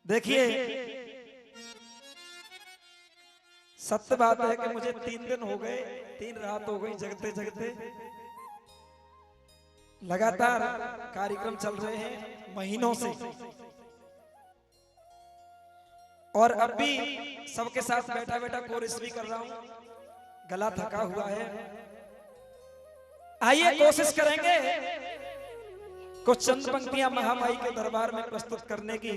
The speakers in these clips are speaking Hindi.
देखिए सत्य बात है कि मुझे 3 दिन हो गए, 3 रात हो गई जगते जगते। लगातार कार्यक्रम चल रहे हैं महीनों से, और अब भी सबके साथ बैठा बैठा कोरिस भी कर रहा हूं। गला थका हुआ है। आइए कोशिश करेंगे कुछ चंद पंक्तियां महामाई के दरबार में प्रस्तुत करने की।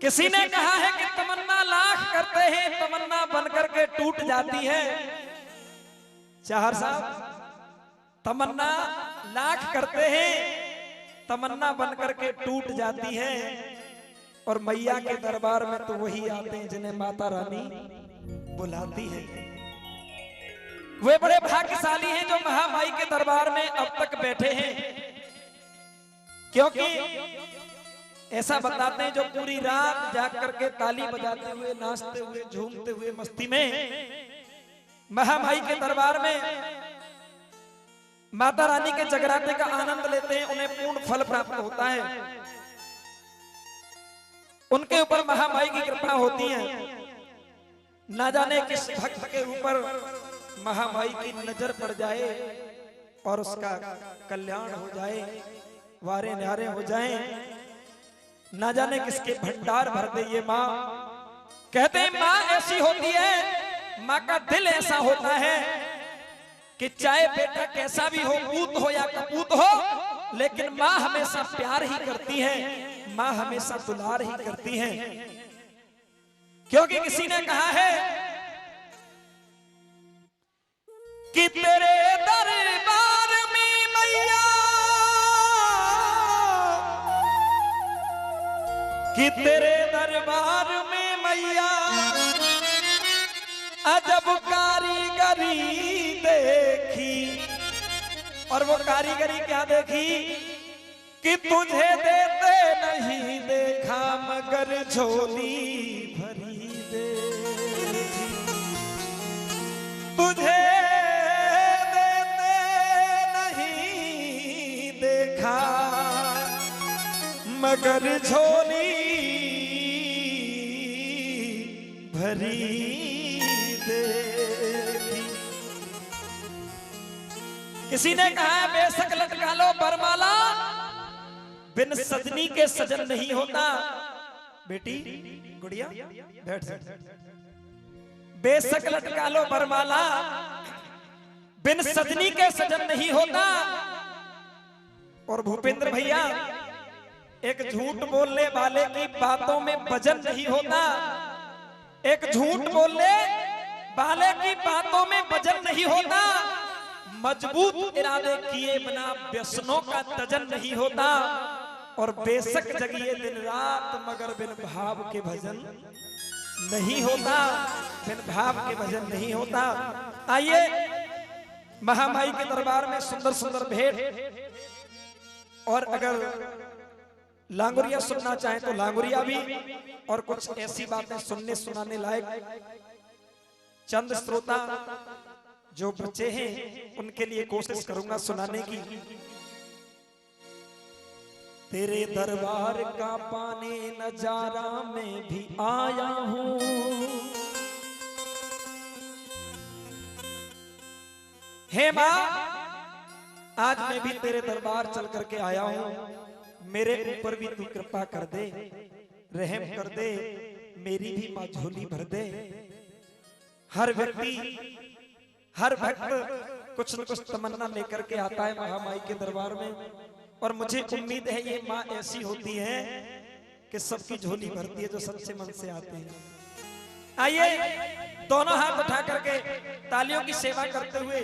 किसी ने कहा है कि तमन्ना लाख करते हैं, तमन्ना बनकर के टूट जाती है। चाहर साहब, तमन्ना लाख करते हैं, तमन्ना बनकर के टूट जाती है। और मैया के दरबार में तो वही आते हैं जिन्हें माता रानी बुलाती है। वे बड़े भाग्यशाली हैं जो महामाई के दरबार में अब तक बैठे हैं, क्योंकि ऐसा बताते हैं जो पूरी रात जाग करके ताली बजाते हुए, नाचते हुए, झूमते हुए, मस्ती में महामाई के दरबार में माता रानी के जगराते का आनंद लेते हैं, उन्हें पूर्ण फल प्राप्त होता है। उनके ऊपर महामाई की कृपा होती है। ना जाने किस भक्त के ऊपर महामाई की नजर पड़ जाए और उसका कल्याण हो जाए, वारे न्यारे हो जाए। ना जाने किसके भंडार भर दे ये माँ। कहते हैं माँ ऐसी होती है, माँ का दिल ऐसा होता है कि चाहे बेटा कैसा भी हो, पूत हो या कपूत हो, लेकिन माँ हमेशा प्यार ही करती है, माँ हमेशा दुलार ही करती है। क्योंकि किसी ने कहा है कि तेरे दरबार में मैया, कि तेरे दरबार में मैया अजब कारीगरी देखी। और वो कारीगरी क्या देखी कि तुझे देते नहीं देखा मगर झोली भरी देखी। तुझे देते नहीं देखा मगर झोली भरी देखी। किसी ने कहा बेशक लटका लो बरमाला, बिन सजनी के सजन नहीं होता। बेटी गुड़िया बैठ जा। बेशक लटका लो बरमाला, बिन सजनी के सजन नहीं होता। और भूपेंद्र भैया, एक झूठ बोलने वाले की बातों में वजन नहीं होता। एक झूठ बोलने वाले की बातों में वजन नहीं होता। मजबूत इरादे किए बिना व्यसनों का तजन नहीं होता। और बेशक जगिए दिन रात मगर बिन भाव के भजन नहीं होता, बिन भाव के भजन नहीं होता। आइए महामाई के दरबार में सुंदर सुंदर भेंट, और अगर लांगुरिया सुनना चाहें तो लांगुरिया भी, और कुछ ऐसी बातें सुनने सुनाने लायक चंद श्रोता जो बच्चे हैं उनके लिए कोशिश करूंगा सुनाने की। तेरे दरबार का पाने नजारा में भी आया हूं, हे मां आज मैं भी तेरे दरबार चल करके आया हूं। मेरे ऊपर भी तू कृपा कर दे, रहम कर दे, मेरी भी मां झोली भर दे। हर व्यक्ति, हर भक्त कुछ न कुछ तमन्ना लेकर के आता है महामाई के दरबार में, और मुझे उम्मीद है ये माँ ऐसी होती है कि सबकी झोली भरती है जो सच्चे मन से आते हैं। आइए दोनों हाथ उठा करके तालियों की सेवा करते हुए,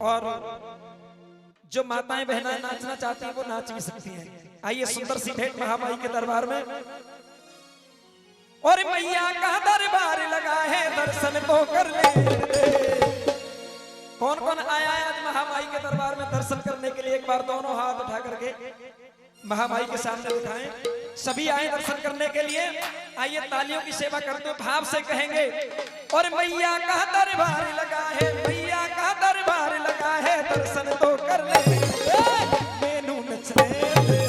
और जो माताएं बहनाएं नाचना चाहती हैं वो नाच भी सकती हैं। आइए सुंदर सी भेंट महामाई के दरबार में। और मैया का दरबार लगा है दर्शन तो कर ले। कौन कौन आया है आज महामाई के दरबार में दर्शन करने के लिए? एक बार दोनों हाथ उठा करके महामाई के सामने उठाएं। सभी आए दर्शन करने के लिए। आइए तालियों की सेवा करते हुए भाव से कहेंगे, और मैया का दरबार लगा है, मैया का दरबार लगा है दर्शन तो कर ले, मेनू नचने दे।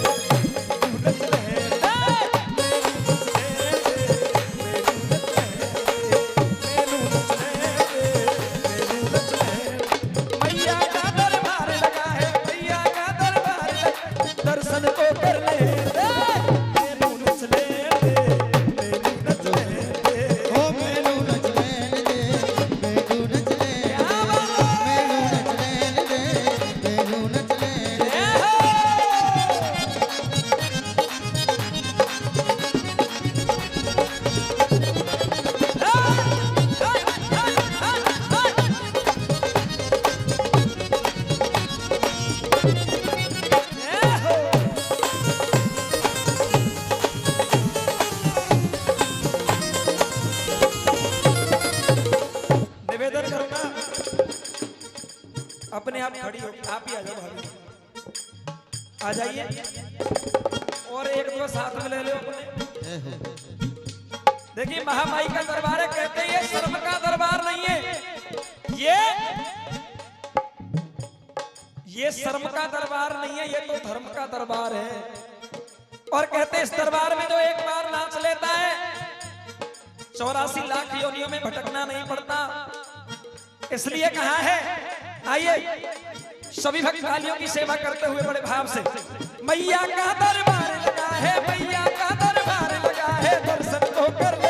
आ जाइए और एक दो साथ में ले लो अपने। देखिए महामाई का दरबार है, कहते हैं ये शर्म का दरबार नहीं है, ये शर्म का दरबार नहीं है, ये तो धर्म का दरबार है। और कहते हैं इस दरबार में जो एक बार नाच लेता है 84 लाख योनियों में भटकना नहीं पड़ता, इसलिए कहा है। आइए सभी भक्त तालियों की सेवा करते हुए बड़े भाव से, मैया का दरबार लगा है, मैया का दरबार लगा है, दर्शन तो कर ले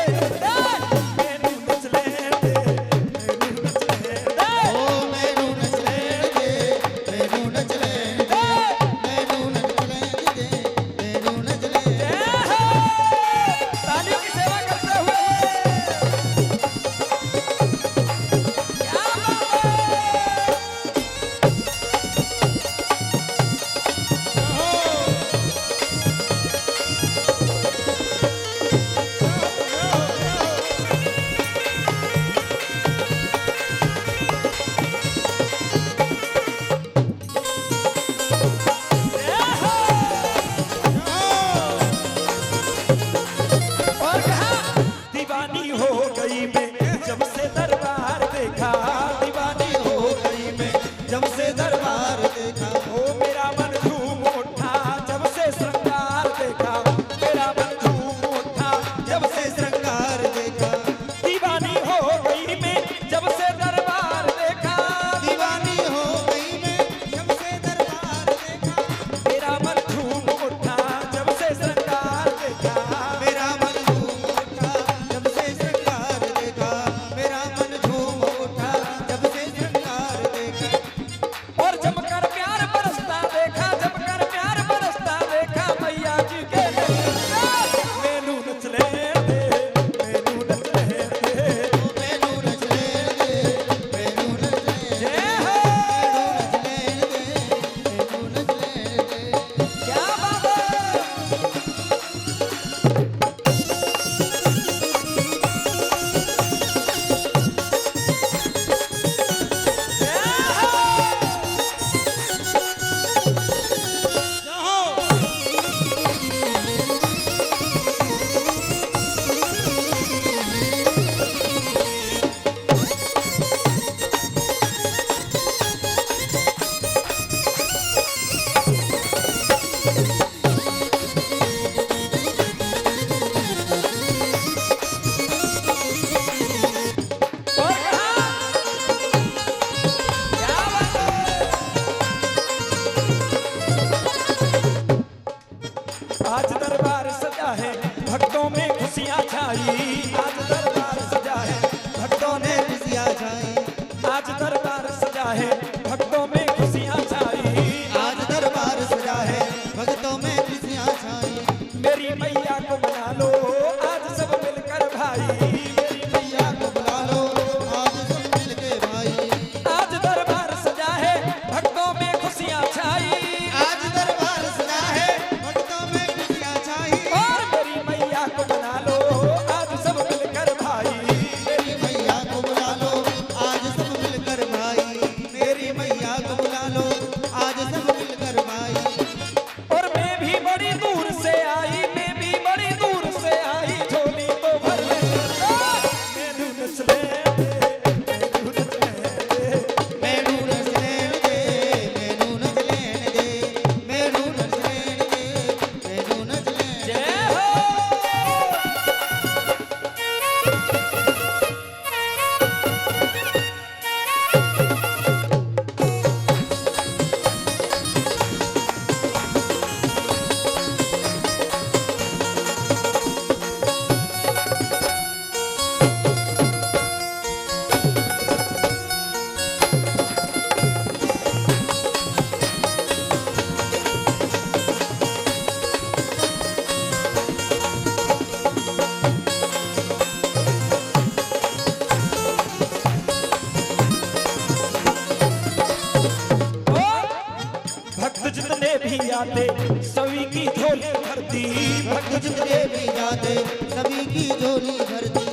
जाते सभी की झोली भरती, भक्त जितने भी जाते सभी की झोली भरती,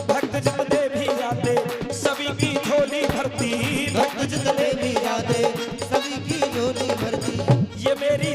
भक्त जितने भी जाते सभी की झोली भरती, भक्त जितने भी जाते सभी की झोली भरती। ये मेरी